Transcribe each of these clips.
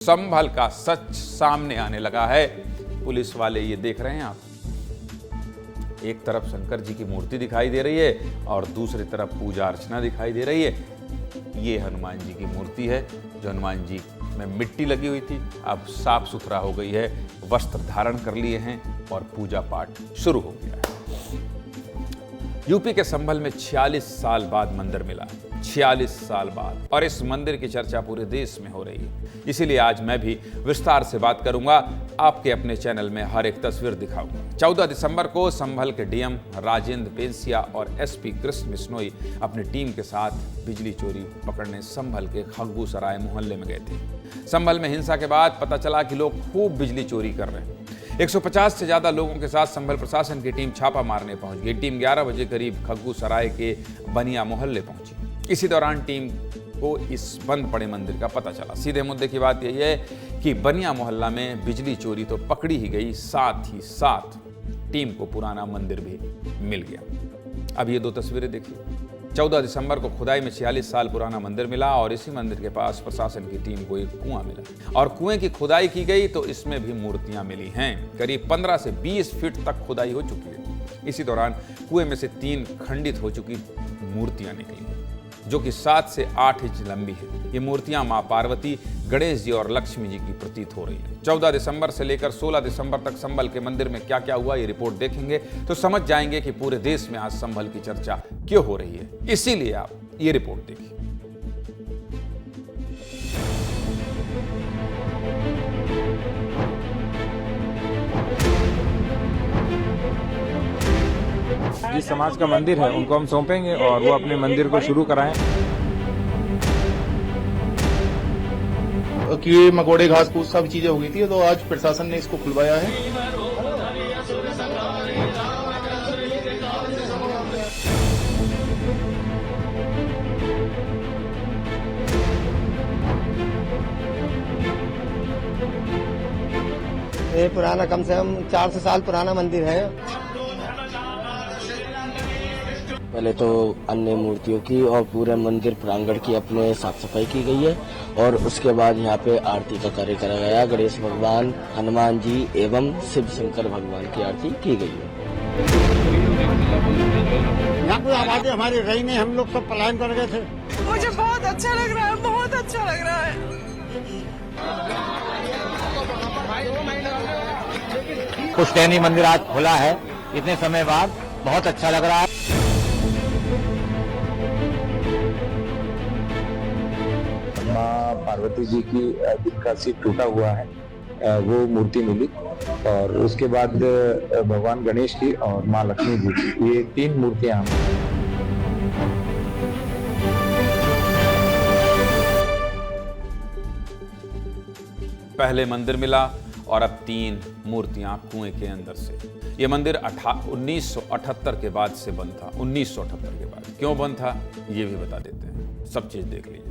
संभल का सच सामने आने लगा है। पुलिस वाले ये देख रहे हैं आप, एक तरफ शंकर जी की मूर्ति दिखाई दे रही है और दूसरी तरफ पूजा अर्चना दिखाई दे रही है। ये हनुमान जी की मूर्ति है जो हनुमान जी में मिट्टी लगी हुई थी, अब साफ सुथरा हो गई है, वस्त्र धारण कर लिए हैं और पूजा पाठ शुरू हो गया है। यूपी के संभल में 46 साल बाद मंदिर मिला, 46 साल बाद, और इस मंदिर की चर्चा पूरे देश में हो रही है। इसीलिए आज मैं भी विस्तार से बात करूंगा, आपके अपने चैनल में हर एक तस्वीर दिखाऊंगा। 14 दिसंबर को संभल के डीएम राजेंद्र पेंसिया और एसपी कृष्ण बिश्नोई अपनी टीम के साथ बिजली चोरी पकड़ने संभल के खग्गू सराय मोहल्ले में गए थे। संभल में हिंसा के बाद पता चला कि लोग खूब बिजली चोरी कर रहे हैं। 150 से ज्यादा लोगों के साथ संभल प्रशासन की टीम छापा मारने पहुंच गई। टीम 11 बजे करीब खग्गू सराय के बनिया मोहल्ले पहुंची। इसी दौरान टीम को इस बंद पड़े मंदिर का पता चला। सीधे मुद्दे की बात यही है कि बनिया मोहल्ला में बिजली चोरी तो पकड़ी ही गई, साथ ही साथ टीम को पुराना मंदिर भी मिल गया। अब ये दो तस्वीरें देखिए। 14 दिसंबर को खुदाई में 46 साल पुराना मंदिर मिला और इसी मंदिर के पास प्रशासन की टीम को एक कुआं मिला और कुएं की खुदाई की गई तो इसमें भी मूर्तियां मिली हैं। करीब 15 से 20 फीट तक खुदाई हो चुकी है। इसी दौरान कुएं में से 3 खंडित हो चुकी मूर्तियां निकली जो कि 7 से 8 इंच लंबी है। ये मूर्तियां मां पार्वती, गणेश जी और लक्ष्मी जी की प्रतीत हो रही है। 14 दिसंबर से लेकर 16 दिसंबर तक संभल के मंदिर में क्या क्या हुआ, ये रिपोर्ट देखेंगे तो समझ जाएंगे कि पूरे देश में आज संभल की चर्चा क्यों हो रही है। इसीलिए आप ये रिपोर्ट देखिए। जिस समाज का मंदिर है उनको हम सौंपेंगे और वो अपने मंदिर को शुरू कराएं। कीड़े मकोड़े घास फूस सब चीजें हो गई थी, तो आज प्रशासन ने इसको खुलवाया है। ये पुराना कम से कम 400 साल पुराना मंदिर है। पहले तो अन्य मूर्तियों की और पूरे मंदिर प्रांगण की अपने साफ सफाई की गई है और उसके बाद यहाँ पे आरती का कार्य करा गया। गणेश भगवान, हनुमान जी एवं शिव शंकर भगवान की आरती की गई है। यहाँ कोई आबादी हमारी रही नहीं, हम लोग सब पलायन कर गए थे। मुझे बहुत अच्छा लग रहा है, बहुत अच्छा लग रहा है। पुश्तैनी मंदिर आज खुला है इतने समय बाद, बहुत अच्छा लग रहा है। माँ पार्वती जी की जिनका सिर टूटा हुआ है वो मूर्ति मिली और उसके बाद भगवान गणेश की और माँ लक्ष्मी जी की, ये 3 मूर्तियां। पहले मंदिर मिला और अब 3 मूर्तियां कुएं के अंदर से। यह मंदिर 1978 के बाद से बंद था। 1978 के बाद क्यों बंद था ये भी बता देते हैं, सब चीज देख लीजिए।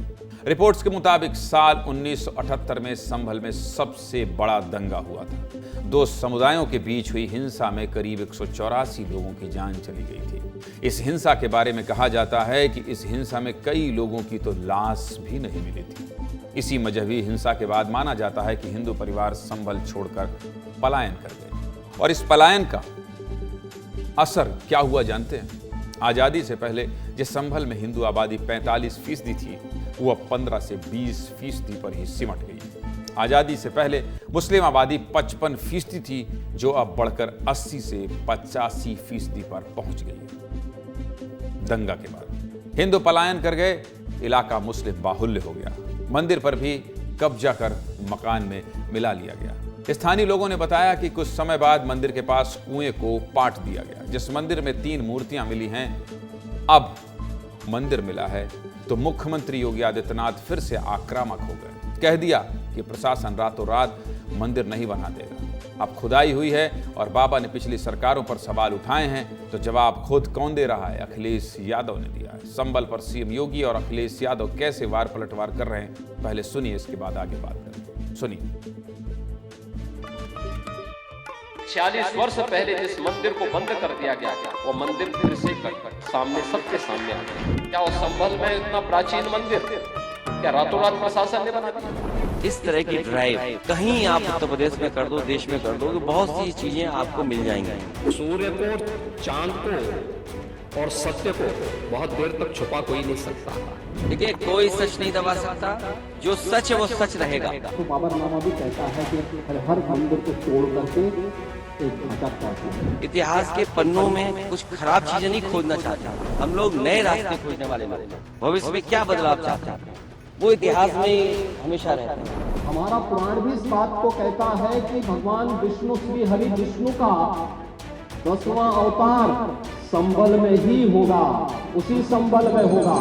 रिपोर्ट्स के मुताबिक साल 1978 में संभल में सबसे बड़ा दंगा हुआ था। 2 समुदायों के बीच हुई हिंसा में करीब 184 लोगों की जान चली गई थी। इस हिंसा के बारे में कहा जाता है कि इस हिंसा में कई लोगों की तो लाश भी नहीं मिली थी। इसी मजहबी हिंसा के बाद माना जाता है कि हिंदू परिवार संभल छोड़कर पलायन कर गए और इस पलायन का असर क्या हुआ जानते हैं? आजादी से पहले जिस संभल में हिंदू आबादी 45% थी वो अब 15 से 20% पर ही सिमट गई। आजादी से पहले मुस्लिम आबादी 55% थी जो अब बढ़कर 80 से 85% पर पहुंच गई। दंगा के बाद हिंदू पलायन कर गए, इलाका मुस्लिम बाहुल्य हो गया। मंदिर पर भी कब्जा कर मकान में मिला लिया गया। स्थानीय लोगों ने बताया कि कुछ समय बाद मंदिर के पास कुएं को पाट दिया गया। जिस मंदिर में 3 मूर्तियां मिली हैं, अब मंदिर मिला है तो मुख्यमंत्री योगी आदित्यनाथ फिर से आक्रामक हो गए। कह दिया कि प्रशासन रातों रात मंदिर नहीं बना देगा। अब खुदाई हुई है और बाबा ने पिछली सरकारों पर सवाल उठाए हैं तो जवाब खुद कौन दे रहा है? अखिलेश यादव ने दिया है। संभल पर सीएम योगी और अखिलेश यादव कैसे वार पलटवार कर रहे हैं, पहले सुनिए, इसके बाद आगे बात करें। सुनिए। 46 वर्ष पहले जिस मंदिर को बंद कर दिया गया वो मंदिर फिर से सामने सबके सामने आ गया। क्या उस संभल में इतना प्राचीन मंदिर क्या रातों रात प्रशासन ने बना दिया? इस तरह की ड्राइव कहीं आप उत्तर प्रदेश में कर दो, देश में कर दो, तो बहुत सी चीजें आपको मिल जाएंगी। सूर्य को, चांद को और सत्य को बहुत देर तक छुपा कोई नहीं सकता। देखिए, कोई सच नहीं दबा सकता, जो सच है वो सच रहेगा। तो बाबरनामा भी कहता है कि हर मंदिर को तोड़ करके एक ढांचा काटना है। इतिहास के पन्नों में कुछ खराब चीजें नहीं खोजना चाहते, हम लोग नए रास्ते खोजने वाले लोग। भविष्य में क्या बदलाव चाहते हैं वो इतिहास में हमेशा रहता है। हमारा पुराण भी इस बात को कहता है कि भगवान विष्णु, श्री हरि विष्णु का 10वां अवतार संबल में ही होगा, उसी संबल में होगा।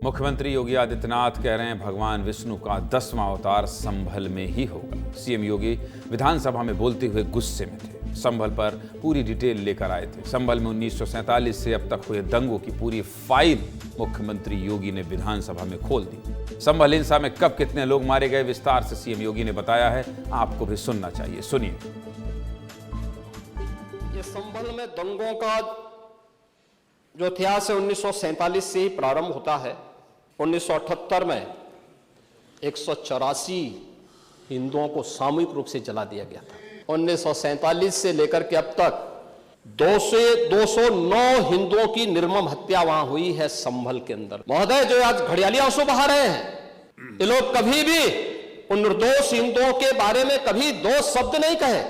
मुख्यमंत्री योगी आदित्यनाथ कह रहे हैं भगवान विष्णु का 10वां अवतार संभल में ही होगा। सीएम योगी विधानसभा में बोलते हुए गुस्से में थे। संभल पर पूरी डिटेल लेकर आए थे। संभल में 1947 से अब तक हुए दंगों की पूरी फाइल मुख्यमंत्री योगी ने विधानसभा में खोल दी। संभल हिंसा में कब कितने लोग मारे गए विस्तार से सीएम योगी ने बताया है, आपको भी सुनना चाहिए। सुनिए। ये संभल में दंगों का जो इतिहास है 1947 से ही प्रारंभ होता है। 1978 में 184 हिंदुओं को सामूहिक रूप से जला दिया गया था। 1947 से लेकर के अब तक 209 हिंदुओं की निर्मम हत्या वहां हुई है संभल के अंदर। महोदय, जो आज घड़ियाली आंसू बहा रहे हैं, ये लोग कभी भी उन निर्दोष हिंदुओं के बारे में कभी दो शब्द नहीं कहे।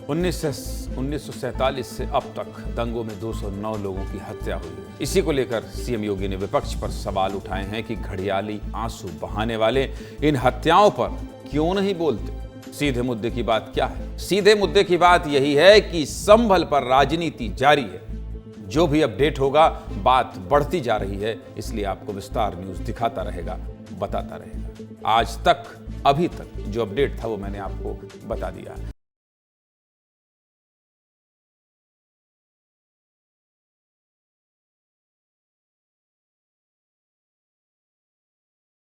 1947 से अब तक दंगों में 209 लोगों की हत्या हुई है। इसी को लेकर सीएम योगी ने विपक्ष पर सवाल उठाए हैं कि घड़ियाली आंसू बहाने वाले इन हत्याओं पर क्यों नहीं बोलते। सीधे मुद्दे की बात क्या है? सीधे मुद्दे की बात यही है कि संभल पर राजनीति जारी है। जो भी अपडेट होगा, बात बढ़ती जा रही है, इसलिए आपको विस्तार न्यूज दिखाता रहेगा, बताता रहेगा। आज तक, अभी तक जो अपडेट था वो मैंने आपको बता दिया।